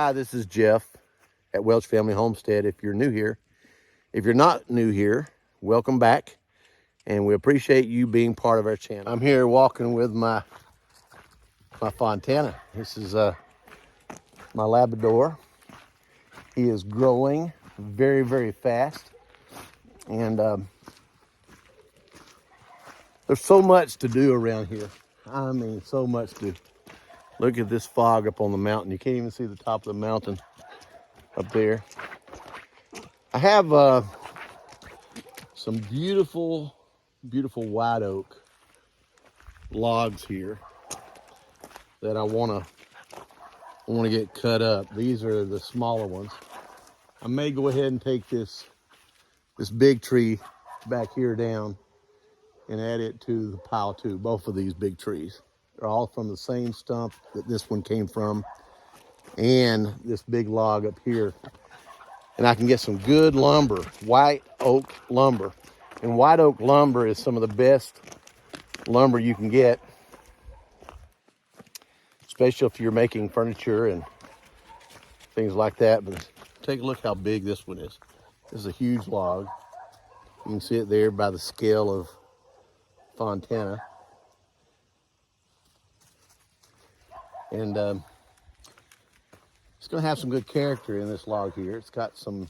Hi, this is Jeff at Welch Family Homestead. If you're new here, if you're not new here, welcome back. And we appreciate you being part of our channel. I'm here walking with my Fontana. This is my Labrador. He is growing very, very fast. And there's so much to do around here. I mean, so much to do. Look at this fog up on the mountain. You can't even see the top of the mountain up there. I have some beautiful, beautiful white oak logs here that I want to get cut up. These are the smaller ones. I may go ahead and take this big tree back here down and add it to the pile too. Both of these big trees. They're all from the same stump that this one came from, and this big log up here. And I can get some good lumber, white oak lumber. And white oak lumber is some of the best lumber you can get, especially if you're making furniture and things like that. But take a look how big this one is. This is a huge log. You can see it there by the scale of Fontana. And it's going to have some good character in this log here. It's got some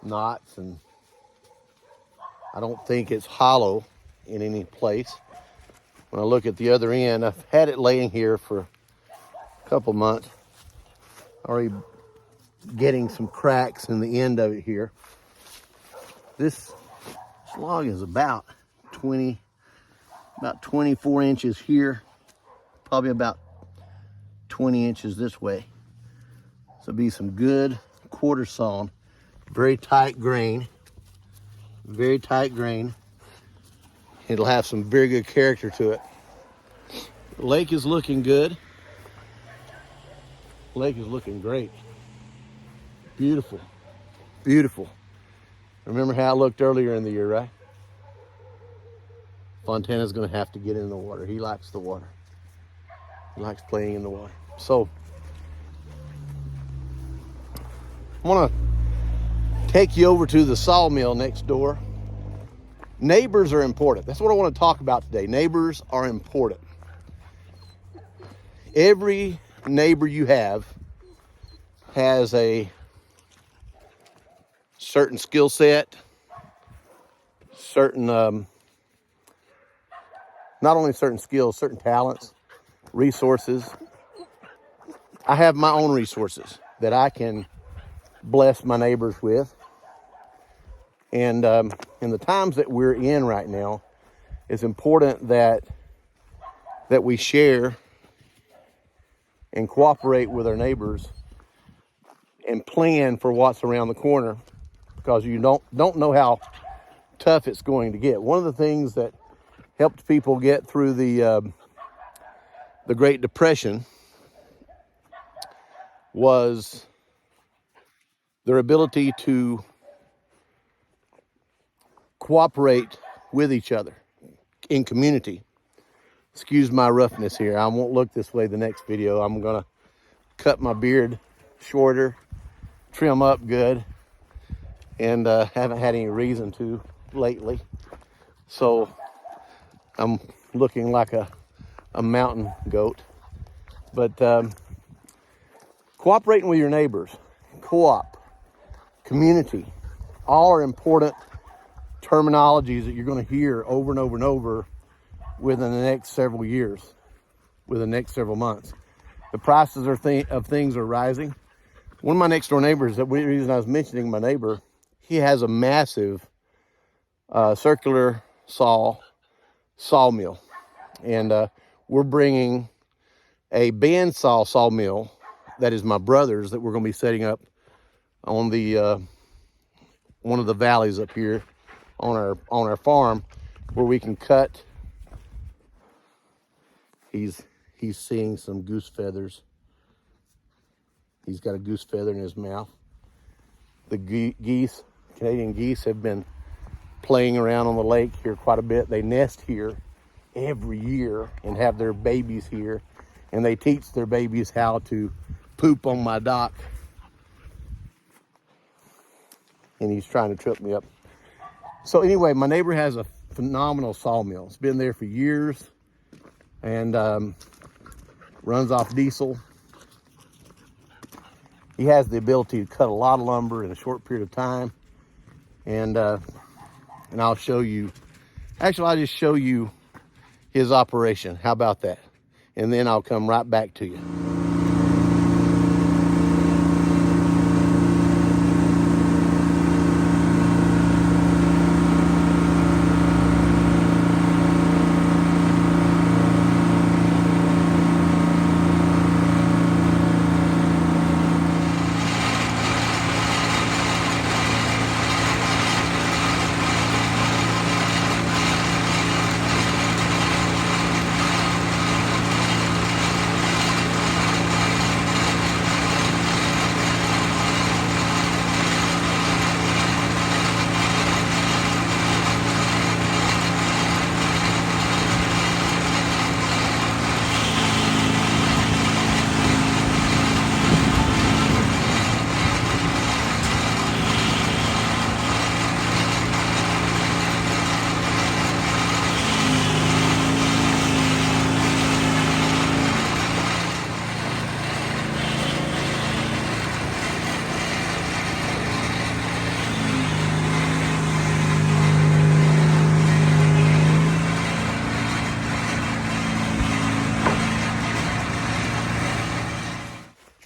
knots, and I don't think it's hollow in any place. When I look at the other end, I've had it laying here for a couple months. Already getting some cracks in the end of it here. This log is about 24 inches here, probably about 20 inches this way. So it'll be some good quarter sawn, very tight grain, very tight grain. It'll have some very good character to it. The lake is looking good. The lake is looking great. Beautiful, beautiful. Remember how it looked earlier in the year, right? Fontana's gonna have to get in the water. He likes the water. He likes playing in the water. So, I wanna take you over to the sawmill next door. Neighbors are important. That's what I want to talk about today. Neighbors are important. Every neighbor you have has a certain skill set, certain, not only certain skills, certain talents, resources. I have my own resources that I can bless my neighbors with. And in the times that we're in right now, it's important that we share and cooperate with our neighbors and plan for what's around the corner, because you don't know how tough it's going to get. One of the things that helped people get through the Great Depression was their ability to cooperate with each other in community. Excuse my roughness here. I won't look this way the next video. I'm gonna cut my beard shorter, trim up good, and haven't had any reason to lately. So I'm looking like a mountain goat. But cooperating with your neighbors, co-op, community, all are important terminologies that you're going to hear over and over and over within the next several years, within the next several months. The prices of things are rising. One of my next door neighbors, the reason I was mentioning my neighbor, he has a massive circular sawmill. And we're bringing a bandsaw sawmill that is my brother's, that we're going to be setting up on the one of the valleys up here on our farm, where we can cut. He's seeing some goose feathers. He's got a goose feather in his mouth. The geese, Canadian geese, have been playing around on the lake here quite a bit. They nest here every year and have their babies here, and they teach their babies how to poop on my dock. And he's trying to trip me up. So anyway, my neighbor has a phenomenal sawmill. It's been there for years and runs off diesel. He has the ability to cut a lot of lumber in a short period of time. And I'll show you, actually I'll just show you his operation. How about that? And then I'll come right back to you.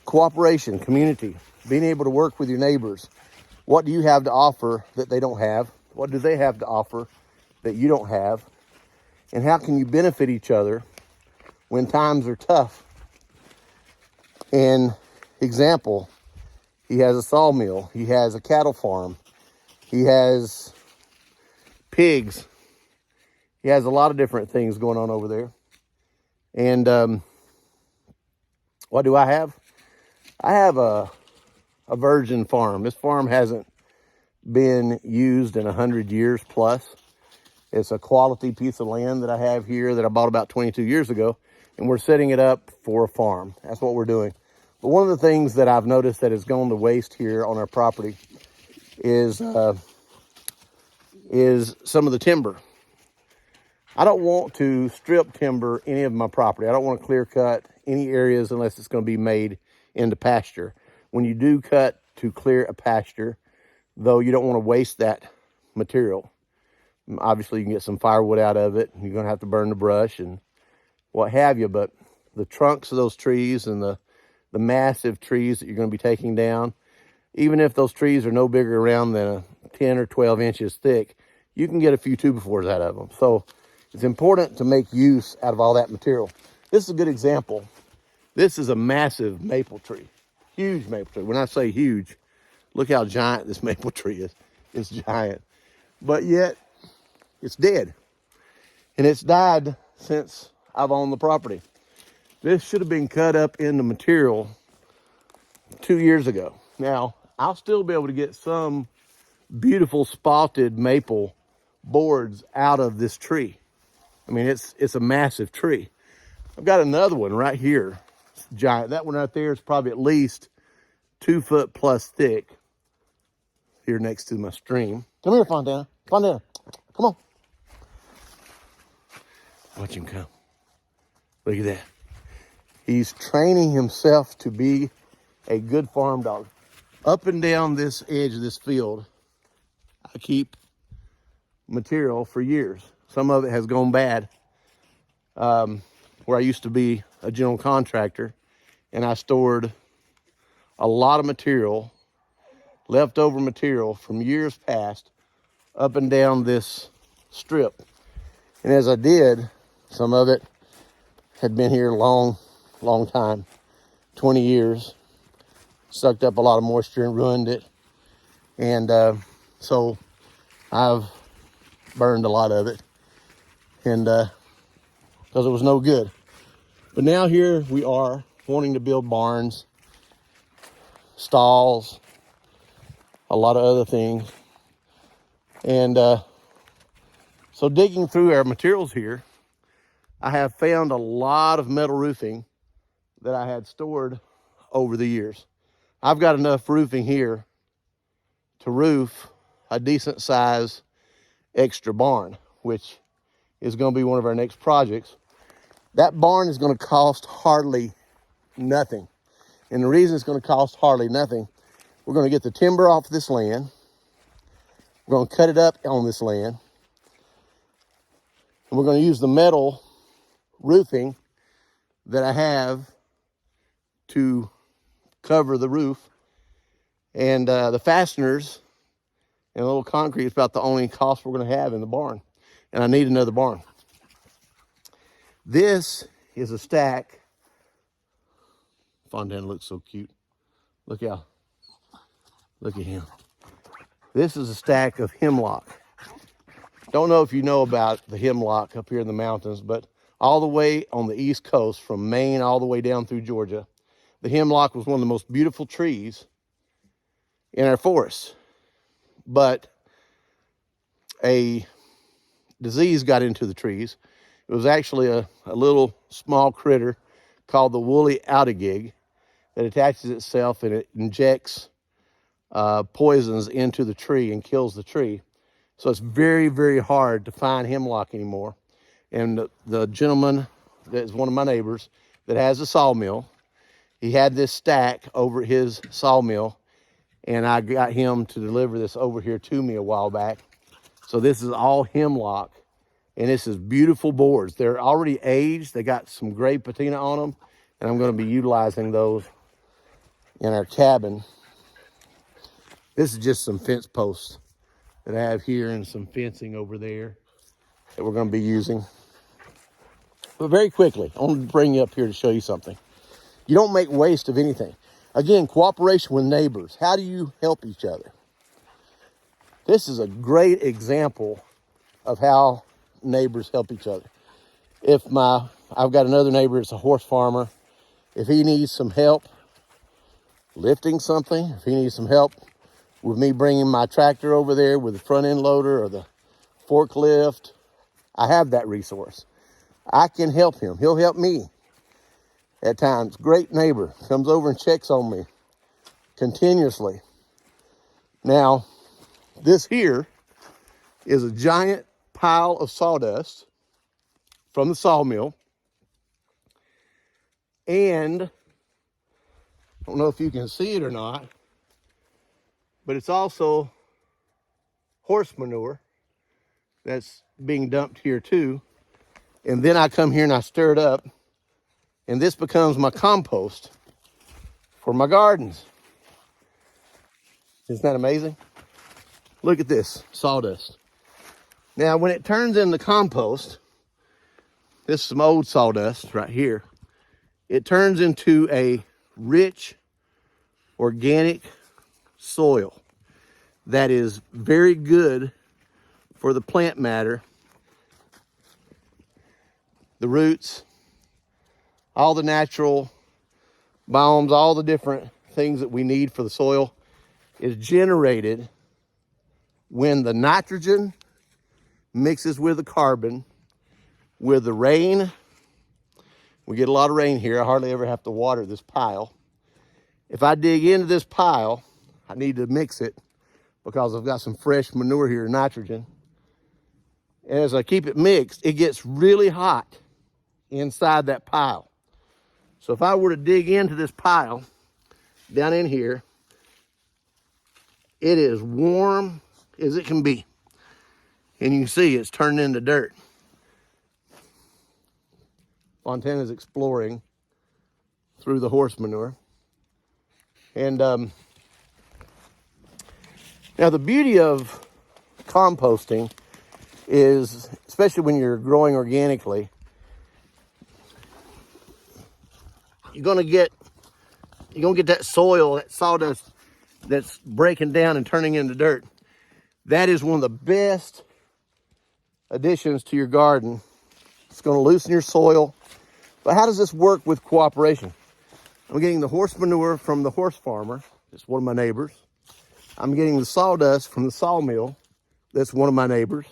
Cooperation, community, being able to work with your neighbors. What do you have to offer that they don't have? What do they have to offer that you don't have? And how can you benefit each other when times are tough? And example, he has a sawmill, he has a cattle farm, he has pigs, he has a lot of different things going on over there. And what do I have? I have a virgin farm. This farm hasn't been used in 100 years plus. It's a quality piece of land that I have here that I bought about 22 years ago, and we're setting it up for a farm. That's what we're doing. But one of the things that I've noticed that has gone to waste here on our property is some of the timber. I don't want to strip timber any of my property. I don't want to clear cut any areas unless it's going to be made into pasture. When you do cut to clear a pasture, though, you don't want to waste that material. Obviously, you can get some firewood out of it. You're going to have to burn the brush and what have you, but the trunks of those trees and the massive trees that you're going to be taking down, even if those trees are no bigger around than 10 or 12 inches thick, you can get a few 2x4s out of them. So it's important to make use out of all that material. This is a good example. This is a massive maple tree, huge maple tree. When I say huge, look how giant this maple tree is. It's giant, but yet it's dead. And it's died since I've owned the property. This should have been cut up into material 2 years ago. Now, I'll still be able to get some beautiful spotted maple boards out of this tree. I mean, it's a massive tree. I've got another one right here. It's giant. That one right there is probably at least 2 foot plus thick. Here next to my stream. Come here, Fontana. Fontana, come on. Watch him come. Look at that. He's training himself to be a good farm dog. Up and down this edge of this field, I keep material for years. Some of it has gone bad. Where I used to be a general contractor, and I stored a lot of material, leftover material from years past, up and down this strip. And as I did, some of it had been here long time, 20 years, sucked up a lot of moisture and ruined it. And so I've burned a lot of it, and because it was no good. But now here we are wanting to build barns, stalls, a lot of other things. And so digging through our materials here, I have found a lot of metal roofing that I had stored over the years. I've got enough roofing here to roof a decent size extra barn, which is going to be one of our next projects. That barn is going to cost hardly nothing. And the reason it's going to cost hardly nothing, we're going to get the timber off this land. We're going to cut it up on this land. And we're going to use the metal roofing that I have to cover the roof. And the fasteners and a little concrete is about the only cost we're going to have in the barn. And I need another barn. This is a stack. Fontaine looks so cute. Look at him. This is a stack of hemlock. Don't know if you know about the hemlock up here in the mountains, but all the way on the East Coast, from Maine all the way down through Georgia, the hemlock was one of the most beautiful trees in our forests. But a disease got into the trees. It was actually a little small critter called the woolly outagig that attaches itself and it injects poisons into the tree and kills the tree. So it's very, very hard to find hemlock anymore. And the gentleman that is one of my neighbors that has a sawmill, he had this stack over at his sawmill, and I got him to deliver this over here to me a while back. So this is all hemlock, and this is beautiful boards. They're already aged. They got some gray patina on them, and I'm going to be utilizing those in our cabin. This is just some fence posts that I have here and some fencing over there that we're going to be using. But very quickly, I want to bring you up here to show you something. You don't make waste of anything. Again, cooperation with neighbors. How do you help each other? This is a great example of how neighbors help each other. I've got another neighbor that's a horse farmer. If he needs some help lifting something, if he needs some help with me bringing my tractor over there with the front end loader or the forklift, I have that resource. I can help him. He'll help me at times. Great neighbor, comes over and checks on me continuously. Now, this here is a giant pile of sawdust from the sawmill. And I don't know if you can see it or not, but it's also horse manure that's being dumped here too. And then I come here and I stir it up, and this becomes my compost for my gardens. Isn't that amazing? Look at this sawdust. Now, when it turns into compost, this is some old sawdust right here. It turns into a rich, organic soil that is very good for the plant matter, the roots, all the natural biomes, all the different things that we need for the soil is generated when the nitrogen mixes with the carbon, with the rain. We get a lot of rain here. I hardly ever have to water this pile. If I dig into this pile, I need to mix it because I've got some fresh manure here, nitrogen. And as I keep it mixed, it gets really hot inside that pile. So if I were to dig into this pile down in here, it is warm as it can be. And you can see it's turned into dirt. Fontaine is exploring through the horse manure. And now the beauty of composting is, especially when you're growing organically, you're gonna get that soil, that sawdust that's breaking down and turning into dirt. That is one of the best additions to your garden. It's gonna loosen your soil. But how does this work with cooperation? I'm getting the horse manure from the horse farmer. It's one of my neighbors. I'm getting the sawdust from the sawmill. That's one of my neighbors.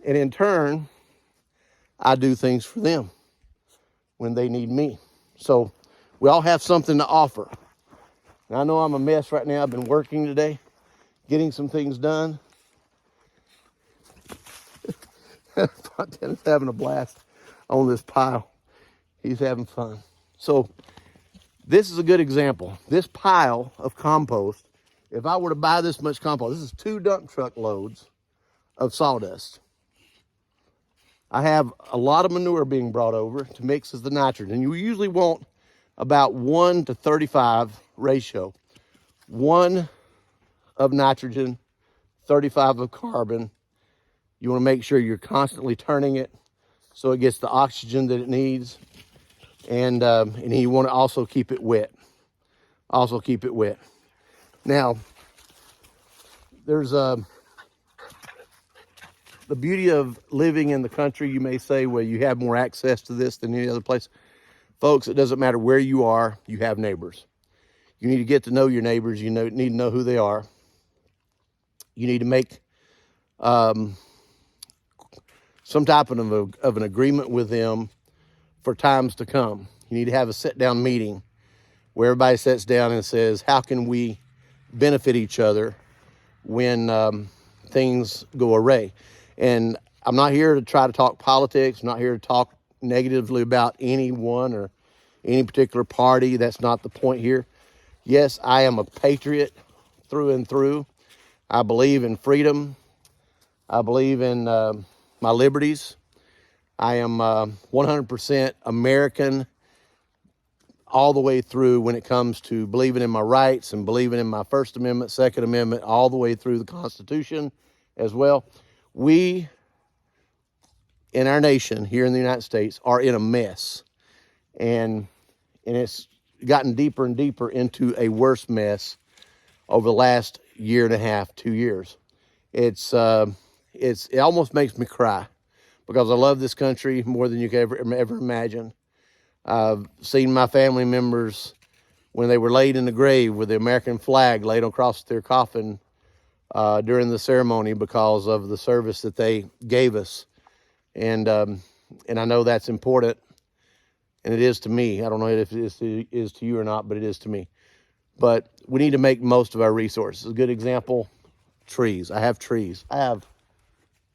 And in turn, I do things for them when they need me. So We all have something to offer. And I know I'm a mess right now. I've been working today, getting some things done. Fontana's having a blast on this pile. He's having fun. So this is a good example. This pile of compost, if I were to buy this much compost, this is 2 dump truck loads of sawdust. I have a lot of manure being brought over to mix as the nitrogen. You usually want about 1 to 35 ratio. 1 of nitrogen, 35 of carbon. You want to make sure you're constantly turning it so it gets the oxygen that it needs. And you want to also keep it wet. Also keep it wet. Now, there's the beauty of living in the country. You may say, well, you have more access to this than any other place. Folks, it doesn't matter where you are, you have neighbors. You need to get to know your neighbors. You need to know who they are. You need to make some type of an agreement with them for times to come. You need to have a sit-down meeting where everybody sits down and says, how can we benefit each other when things go awry? And I'm not here to try to talk politics. I'm not here to talk negatively about anyone or any particular party. That's not the point here. Yes, I am a patriot through and through. I believe in freedom. I believe in my liberties. I am 100% American all the way through when it comes to believing in my rights and believing in my First Amendment, Second Amendment, all the way through the Constitution as well. We, in our nation here in the United States, are in a mess. And it's gotten deeper and deeper into a worse mess over the last year and a half, 2 years. It almost makes me cry because I love this country more than you could ever imagine. I've seen my family members when they were laid in the grave with the American flag laid across their coffin during the ceremony because of the service that they gave us. And I know that's important, and it is to me. I don't know if it is to you or not, but it is to me. But we need to make most of our resources. A good example, trees. I have trees. I have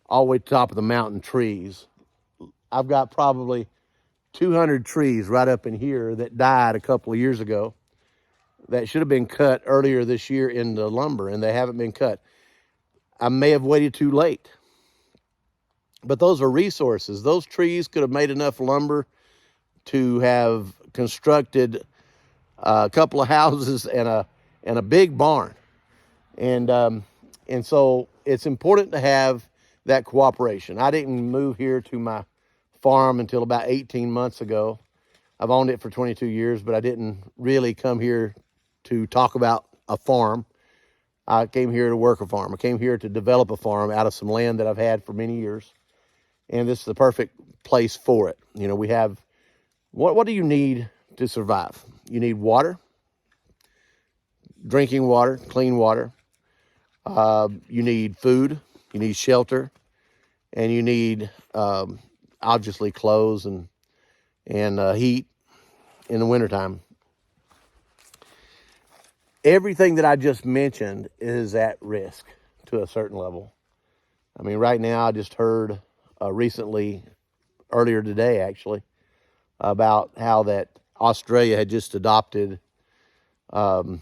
all the way to the top of the mountain trees. I've got probably 200 trees right up in here that died a couple of years ago that should have been cut earlier this year into lumber, and they haven't been cut. I may have waited too late. But those are resources. Those trees could have made enough lumber to have constructed a couple of houses and a big barn. And so it's important to have that cooperation. I didn't move here to my farm until about 18 months ago. I've owned it for 22 years, but I didn't really come here to talk about a farm. I came here to work a farm. I came here to develop a farm out of some land that I've had for many years. And this is the perfect place for it. You know, we have, what do you need to survive? You need water, drinking water, clean water. You need food, you need shelter, and you need obviously clothes and heat in the wintertime. Everything that I just mentioned is at risk to a certain level. I mean, right now I just heard recently, earlier today actually, about how that Australia had just adopted that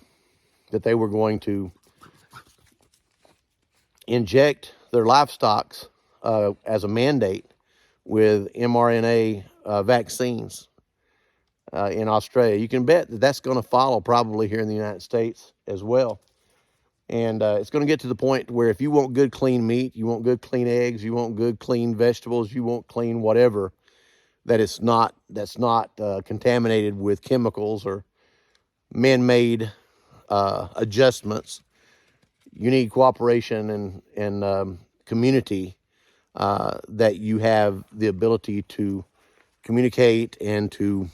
they were going to inject their livestock as a mandate with mRNA vaccines in Australia. You can bet that that's going to follow probably here in the United States as well. And it's going to get to the point where if you want good, clean meat, you want good, clean eggs, you want good, clean vegetables, you want clean whatever, that's not contaminated with chemicals or man-made adjustments. You need cooperation and community that you have the ability to communicate and to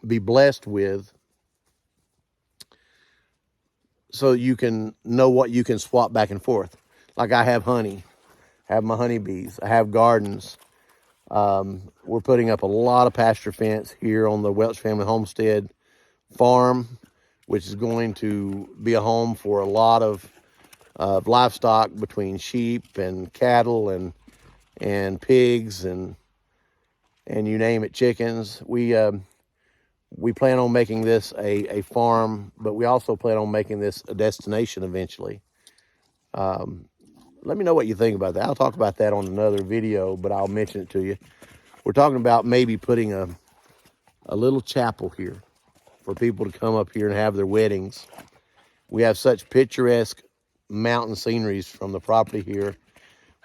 be blessed with, so you can know what you can swap back and forth. Like I have honey, I have my honeybees, I have gardens. We're putting up a lot of pasture fence here on the Welch family homestead farm, which is going to be a home for a lot of livestock between sheep and cattle and pigs and you name it, chickens. We plan on making this a farm, but we also plan on making this a destination eventually. Let me know what you think about that. I'll talk about that on another video, but I'll mention it to you. We're talking about maybe putting a little chapel here for people to come up here and have their weddings. We have such picturesque mountain sceneries from the property here.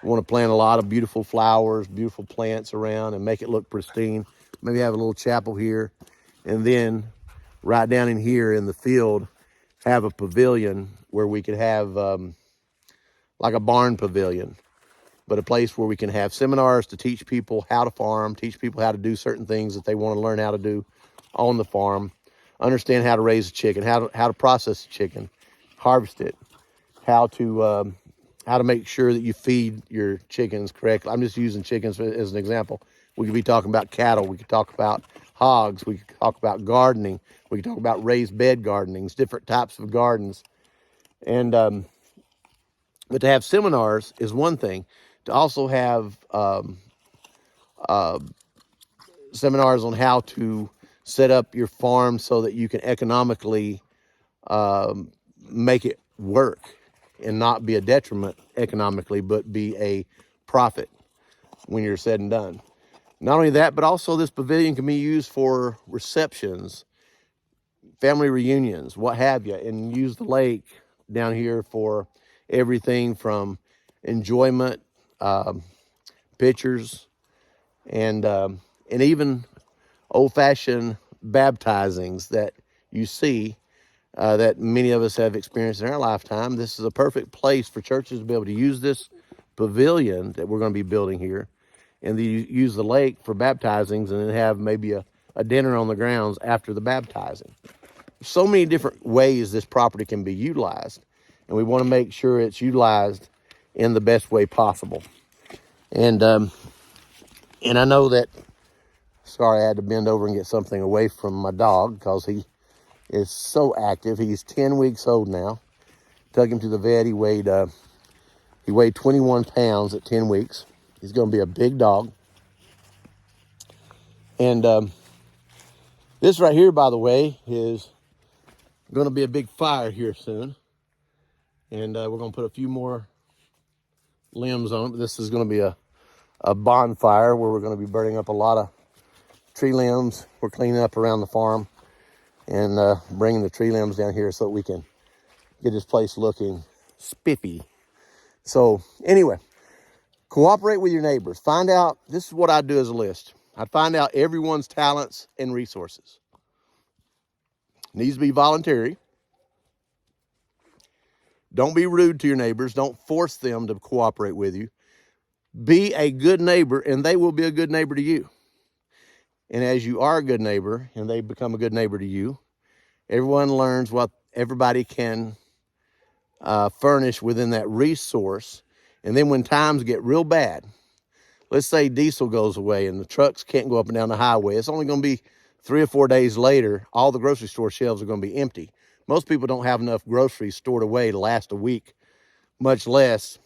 We want to plant a lot of beautiful flowers, beautiful plants around and make it look pristine. Maybe have a little chapel here. And then right down in here in the field, have a pavilion where we could have like a barn pavilion, but a place where we can have seminars to teach people how to farm, teach people how to do certain things that they want to learn how to do on the farm, understand how to raise a chicken, how to process a chicken, harvest it, how to make sure that you feed your chickens correctly. I'm just using chickens as an example. We could be talking about cattle. We could talk about hogs. We could talk about gardening. We could talk about raised bed gardenings, different types of gardens. And but to have seminars is one thing. To also have seminars on how to set up your farm so that you can economically make it work and not be a detriment economically, but be a profit when you're said and done. Not only that, but also this pavilion can be used for receptions, family reunions, what have you, and use the lake down here for everything from enjoyment, pictures, and even old-fashioned baptizings that you see that many of us have experienced in our lifetime. This is a perfect place for churches to be able to use this pavilion that we're going to be building here, and use the lake for baptizings, and then have maybe a dinner on the grounds after the baptizing. So many different ways this property can be utilized, and we want to make sure it's utilized in the best way possible. And I know that, sorry, I had to bend over and get something away from my dog because he is so active. He's 10 weeks old now. Took him to the vet. He weighed 21 pounds at 10 weeks. He's going to be a big dog. And this right here, by the way, is going to be a big fire here soon. And we're going to put a few more limbs on it. This is going to be a bonfire where we're going to be burning up a lot of tree limbs. We're cleaning up around the farm and bringing the tree limbs down here so that we can get this place looking spiffy. So anyway, cooperate with your neighbors. Find out, this is what I do as a list. I find out everyone's talents and resources. Needs to be voluntary. Don't be rude to your neighbors. Don't force them to cooperate with you. Be a good neighbor, and they will be a good neighbor to you. And as you are a good neighbor, and they become a good neighbor to you, everyone learns what everybody can furnish within that resource. And then when times get real bad, let's say diesel goes away and the trucks can't go up and down the highway. It's only going to be 3 or 4 days later, all the grocery store shelves are going to be empty. Most people don't have enough groceries stored away to last a week, much less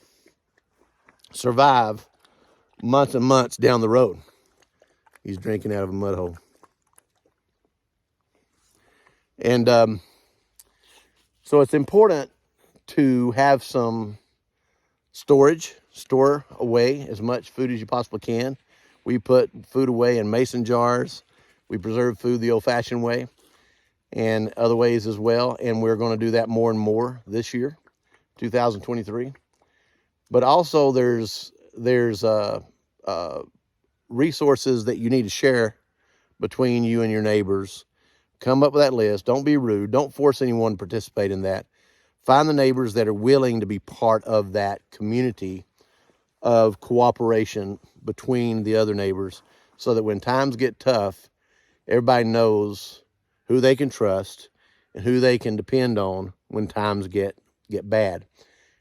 survive months and months down the road. He's drinking out of a mud hole. And so it's important to have some storage, store away as much food as you possibly can. We put food away in mason jars. We preserve food the old-fashioned way and other ways as well. And we're going to do that more and more this year, 2023. But also there's resources that you need to share between you and your neighbors. Come up with that list. Don't be rude. Don't force anyone to participate in that. Find the neighbors that are willing to be part of that community of cooperation between the other neighbors so that when times get tough, everybody knows who they can trust and who they can depend on when times get bad.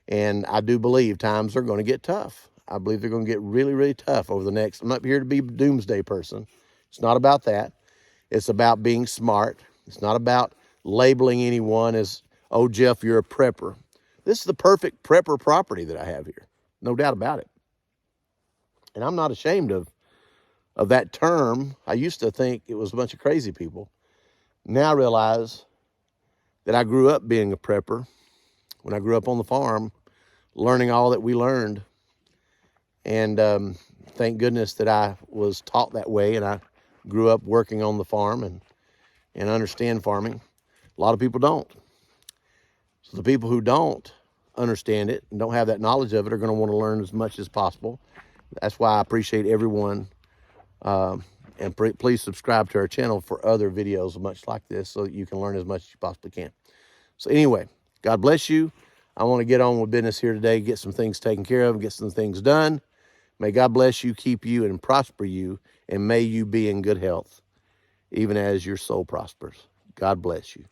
And I do believe times are going to get tough. I believe they're going to get really, really tough over the next. I'm not here to be a doomsday person. It's not about that. It's about being smart. It's not about labeling anyone as, oh, Jeff, you're a prepper. This is the perfect prepper property that I have here. No doubt about it. And I'm not ashamed of that term. I used to think it was a bunch of crazy people. Now I realize that I grew up being a prepper when I grew up on the farm, learning all that we learned. And thank goodness that I was taught that way, and I grew up working on the farm and understand farming. A lot of people don't. So the people who don't understand it and don't have that knowledge of it are going to want to learn as much as possible. That's why I appreciate everyone. And please subscribe to our channel for other videos much like this so that you can learn as much as you possibly can. So anyway, God bless you. I want to get on with business here today, get some things taken care of, get some things done. May God bless you, keep you, and prosper you, and may you be in good health, even as your soul prospers. God bless you.